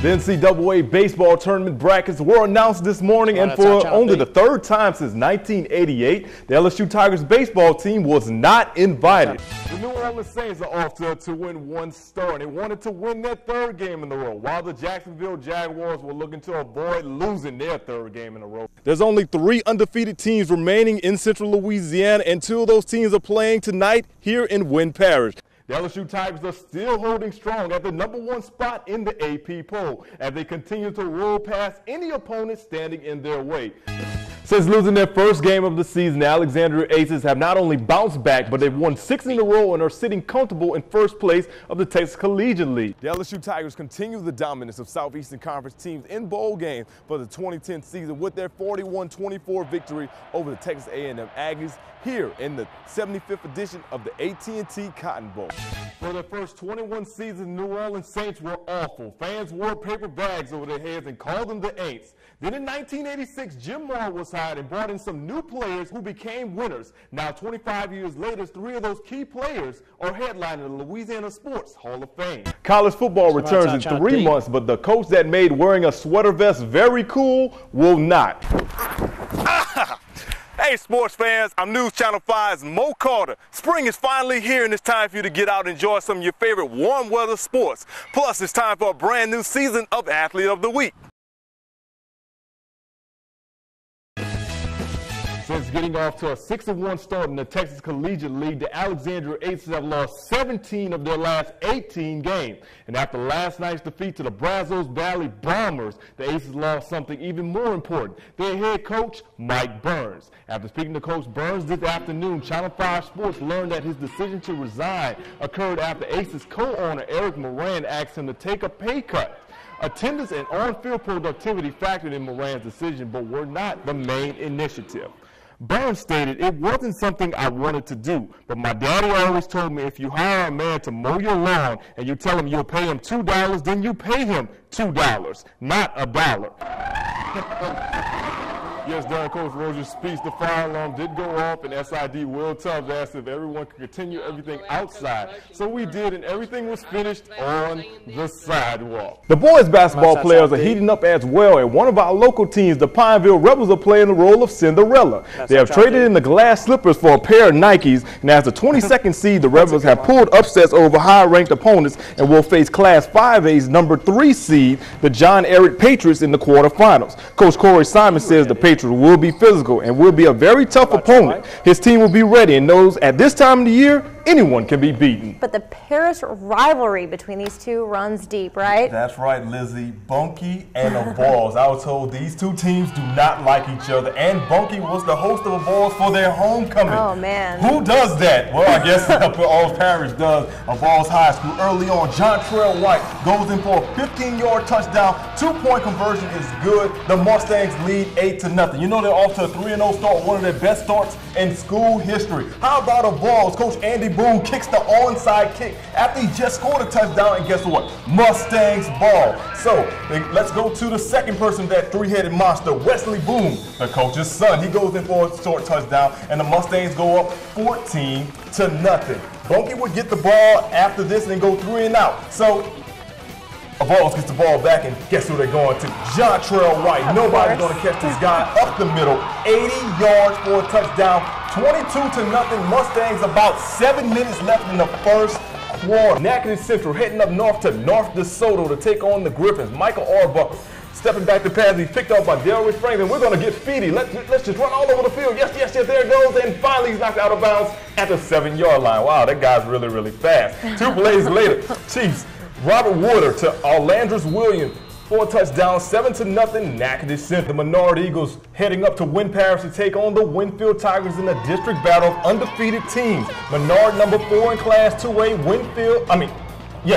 The NCAA baseball tournament brackets were announced this morning, and for only the third time since 1988, the LSU Tigers baseball team was not invited. The New Orleans Saints are off to a 2-1 start, and they wanted to win their third game in a row, while the Jacksonville Jaguars were looking to avoid losing their third game in a row. There's only 3 undefeated teams remaining in Central Louisiana, and 2 of those teams are playing tonight here in Wynn Parish. The LSU Tigers are still holding strong at the #1 spot in the AP poll as they continue to roll past any opponent standing in their way. Since losing their first game of the season, the Alexandria Aces have not only bounced back, but they've won 6 in a row and are sitting comfortable in first place of the Texas Collegiate League. The LSU Tigers continue the dominance of Southeastern Conference teams in bowl games for the 2010 season with their 41-24 victory over the Texas A&M Aggies here in the 75th edition of the AT&T Cotton Bowl. For their first 21 seasons, New Orleans Saints were awful. Fans wore paper bags over their heads and called them the Aints. Then in 1986, Jim Moore was hired and brought in some new players who became winners. Now, 25 years later, 3 of those key players are headlining the Louisiana Sports Hall of Fame. College football returns in 3 months, but the coach that made wearing a sweater vest very cool will not. Hey sports fans, I'm News Channel 5's Mo Carter. Spring is finally here and it's time for you to get out and enjoy some of your favorite warm weather sports. Plus, it's time for a brand new season of Athlete of the Week. Since getting off to a 6-1 start in the Texas Collegiate League, the Alexandria Aces have lost 17 of their last 18 games. And after last night's defeat to the Brazos Valley Bombers, the Aces lost something even more important: their head coach, Mike Burns. After speaking to Coach Burns this afternoon, Channel 5 Sports learned that his decision to resign occurred after Aces co-owner Eric Moran asked him to take a pay cut. Attendance and on-field productivity factored in Moran's decision, but were not the main initiative. Burns stated, "It wasn't something I wanted to do, but my daddy always told me if you hire a man to mow your lawn and you tell him you'll pay him $2, then you pay him $2, not $1. Yes, during Coach Rogers' speech, the fire alarm did go off, and SID Will Tubbs asked if everyone could continue everything outside. So we did, and everything was finished on the sidewalk. The boys basketball players are heating up as well, and one of our local teams, the Pineville Rebels, are playing the role of Cinderella. They have traded in the glass slippers for a pair of Nikes, and as the 22nd seed, the Rebels have pulled upsets over higher-ranked opponents and will face Class 5A's #3 seed, the John Ehret Patriots, in the quarterfinals. Coach Corey Simon says the Patriots will be physical and will be a very tough opponent. His team will be ready and knows at this time of the year anyone can be beaten. But the Paris rivalry between these two runs deep, right? That's right, Lizzie. Bunky and the Balls. I was told these two teams do not like each other, and Bunky was the host of the Balls for their homecoming. Oh, man. Who does that? Well, I guess All Parish does. A Balls High School early on. Jontrell White goes in for a 15-yard touchdown. 2-point conversion is good. The Mustangs lead 8-0. You know they're off to a 3-0 start, one of their best starts in school history. How about a Balls? Coach Andy Boone kicks the onside kick after he just scored a touchdown, and guess what? Mustangs ball. So let's go to the second person, that 3-headed monster, Wesley Boone, the coach's son. He goes in for a short touchdown, and the Mustangs go up 14-0. Bunky would get the ball after this and go 3 and out. So Balls gets the ball back, and guess who they're going to? Jontrell White. Nobody's going to catch this guy up the middle. 80 yards for a touchdown. 22-0. Mustangs, about 7 minutes left in the first quarter. Natchitoches Central heading up north to North DeSoto to take on the Griffins. Michael Arbuckle stepping back to pass. He's picked up by Delroy Franklin. We're going to get speedy. Let's just run all over the field. Yes, yes, yes, there it goes. And finally, he's knocked out of bounds at the 7-yard line. Wow, that guy's really, really fast. 2 plays later, Chiefs Robert Wooder to Arlandris Williams for a touchdown, 7-0, Natchitoches Central. The Menard Eagles heading up to Wynn Parish to take on the Winfield Tigers in a district battle of undefeated teams. Menard #4 in Class 2A,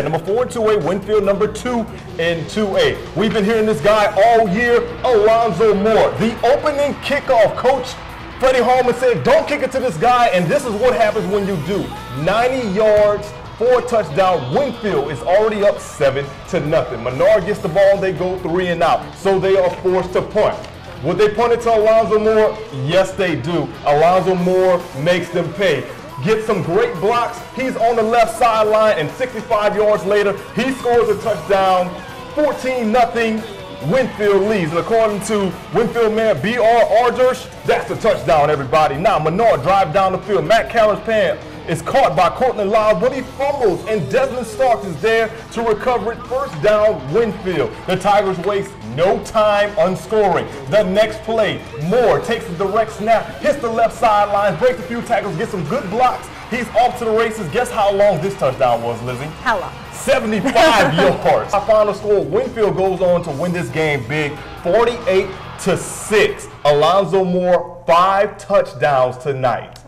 number 4 in 2A, Winfield #2 in 2A. We've been hearing this guy all year, Alonzo Moore. The opening kickoff, Coach Freddie Hallman said, don't kick it to this guy, and this is what happens when you do. 90 yards, 4 touchdowns. Winfield is already up 7-0. Menard gets the ball, they go 3 and out. So they are forced to punt. Would they punt it to Alonzo Moore? Yes, they do. Alonzo Moore makes them pay. Gets some great blocks. He's on the left sideline, and 65 yards later, he scores a touchdown 14-0 Winfield leads. And according to Winfield man B.R. Ardursh, that's a touchdown, everybody. Now, Menard drive down the field. Matt Caller's pan is caught by Courtland Lyles, but he fumbles, and Desmond Starks is there to recover it. First down, Winfield. The Tigers waste no time unscoring. The next play, Moore takes the direct snap, hits the left sideline, breaks a few tackles, gets some good blocks. He's off to the races. Guess how long this touchdown was, Lizzie? How long? 75 yards. Our final score, Winfield goes on to win this game big, 48-6. Alonzo Moore, 5 touchdowns tonight.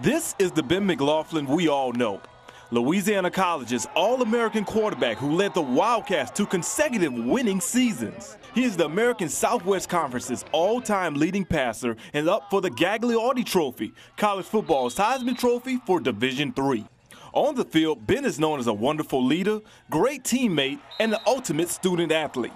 This is the Ben McLaughlin we all know. Louisiana College's All-American quarterback who led the Wildcats to consecutive winning seasons. He is the American Southwest Conference's all-time leading passer and up for the Gagliardi Trophy, college football's Heisman Trophy for Division III. On the field, Ben is known as a wonderful leader, great teammate, and the ultimate student athlete.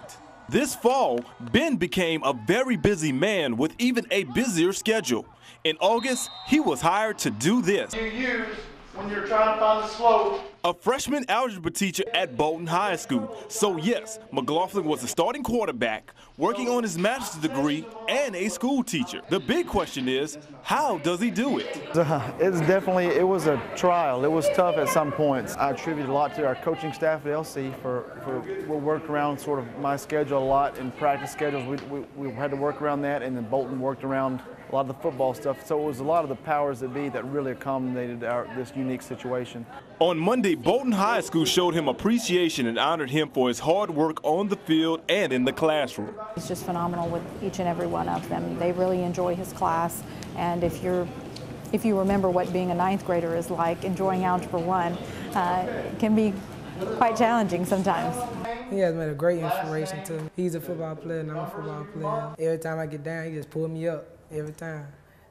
This fall, Ben became a very busy man with even a busier schedule. In August, he was hired to do this. When you're trying to find the slope. A freshman algebra teacher at Bolton High School. So yes, McLaughlin was a starting quarterback, working on his master's degree, and a school teacher. The big question is, how does he do it? It was a trial. It was tough at some points. I attribute a lot to our coaching staff at LC we worked around sort of my schedule a lot in practice schedules. We had to work around that, and then Bolton worked around a lot of the football stuff. So it was a lot of the powers that be that really accommodated this unique situation. On Monday, Bolton High School showed him appreciation and honored him for his hard work on the field and in the classroom. He's just phenomenal with each and every one of them. They really enjoy his class, and if you remember what being a 9th grader is like, enjoying Algebra 1 can be quite challenging sometimes. He has been a great inspiration to me. He's a football player and I'm a football player. Every time I get down, he just pulls me up, every time.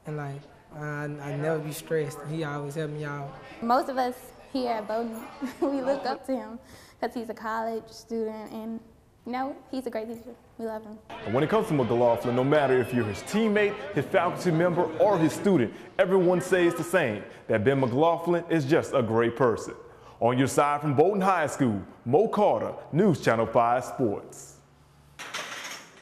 And like, I never be stressed. He always help me out. Most of us here at Bowdoin, we look up to him because he's a college student and, you know, he's a great teacher. We love him. And when it comes to McLaughlin, no matter if you're his teammate, his faculty member, or his student, everyone says the same, that Ben McLaughlin is just a great person. On your side from Bolton High School, Mo Carter, News Channel 5 Sports.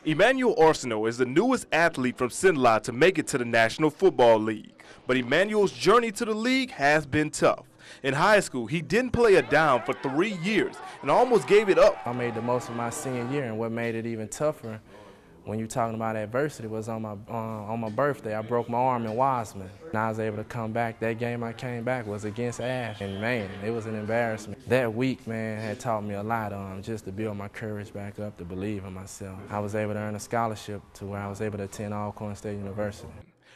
Emmanuel Arceneaux is the newest athlete from Sinla to make it to the National Football League. But Emmanuel's journey to the league has been tough. In high school, he didn't play a down for 3 years and almost gave it up. I made the most of my senior year, and what made it even tougher when you're talking about adversity was on my birthday. I broke my arm in Wiseman, and I was able to come back. That game I came back was against Ash, and man, it was an embarrassment. That week, man, had taught me a lot just to build my courage back up, to believe in myself. I was able to earn a scholarship to where I was able to attend Alcorn State University.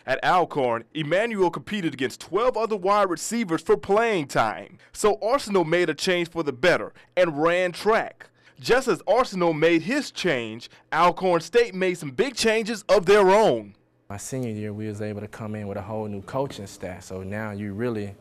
At Alcorn, Emmanuel competed against 12 other wide receivers for playing time. So Arceneaux made a change for the better and ran track. Just as Arceneaux made his change, Alcorn State made some big changes of their own. My senior year, we was able to come in with a whole new coaching staff, so now you really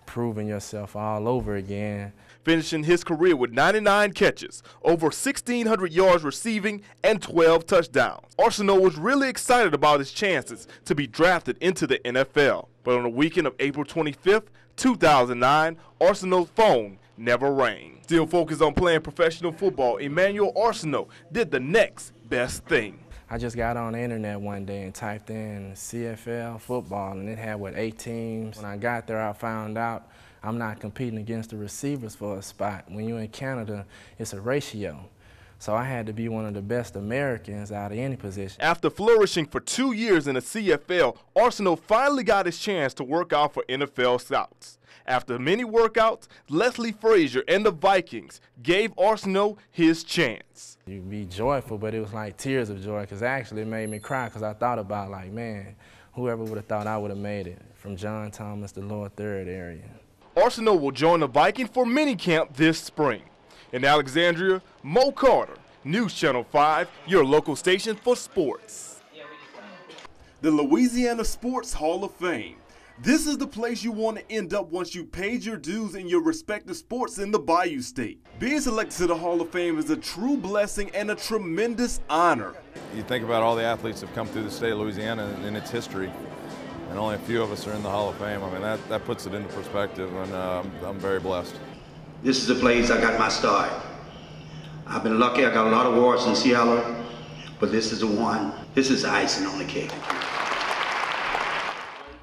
proving yourself all over again. Finishing his career with 99 catches, over 1,600 yards receiving, and 12 touchdowns. Arceneaux was really excited about his chances to be drafted into the NFL. But on the weekend of April 25th, 2009, Arceneaux's phone never rang. Still focused on playing professional football, Emmanuel Arceneaux did the next best thing. I just got on the internet one day and typed in CFL football, and it had, 8 teams. When I got there, I found out I'm not competing against the receivers for a spot. When you're in Canada, it's a ratio. So I had to be one of the best Americans out of any position. After flourishing for 2 years in the CFL, Arceneaux finally got his chance to work out for NFL scouts. After many workouts, Leslie Frazier and the Vikings gave Arceneaux his chance. You'd be joyful, but it was like tears of joy, because actually it made me cry, because I thought about, like, man, whoever would have thought I would have made it from John Thomas to Lower Third area. Arceneaux will join the Vikings for minicamp this spring. In Alexandria, Mo Carter, News Channel 5, your local station for sports. The Louisiana Sports Hall of Fame. This is the place you want to end up once you paid your dues in your respective sports in the Bayou State. Being selected to the Hall of Fame is a true blessing and a tremendous honor. You think about all the athletes that have come through the state of Louisiana and its history. and only a few of us are in the Hall of Fame. I mean, that puts it into perspective, and I'm very blessed. This is the place I got my start. I've been lucky. I got a lot of awards in Seattle, but this is the one. This is icing on the cake.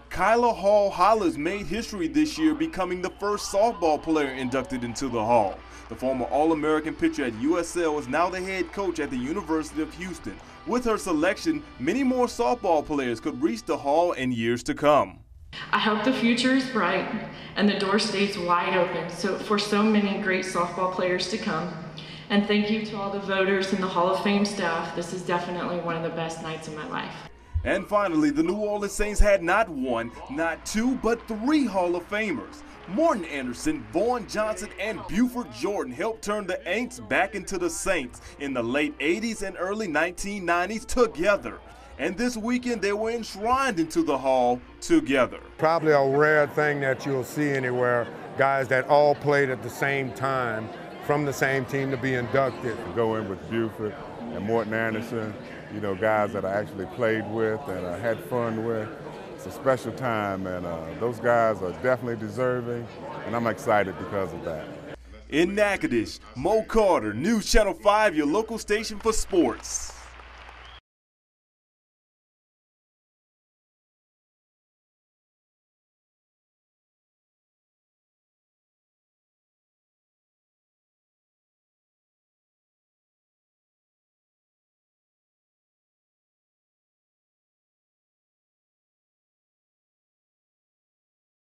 Kyler Hall Hollers made history this year, becoming the first softball player inducted into the Hall. The former All-American pitcher at USL is now the head coach at the University of Houston. With her selection, many more softball players could reach the Hall in years to come. I hope the future is bright and the door stays wide open for so many great softball players to come. And thank you to all the voters and the Hall of Fame staff. This is definitely one of the best nights of my life. And finally, the New Orleans Saints had not one, not two, but 3 Hall of Famers. Morton Anderson, Vaughn Johnson, and Buford Jordan helped turn the Aints back into the Saints in the late 80s and early 1990s together. And this weekend, they were enshrined into the Hall together. Probably a rare thing that you'll see anywhere, guys that all played at the same time from the same team to be inducted. To go in with Buford and Morton Anderson, you know, guys that I actually played with and had fun with. It's a special time, and those guys are definitely deserving, and I'm excited because of that. In Natchitoches, Mo Carter, News Channel 5, your local station for sports.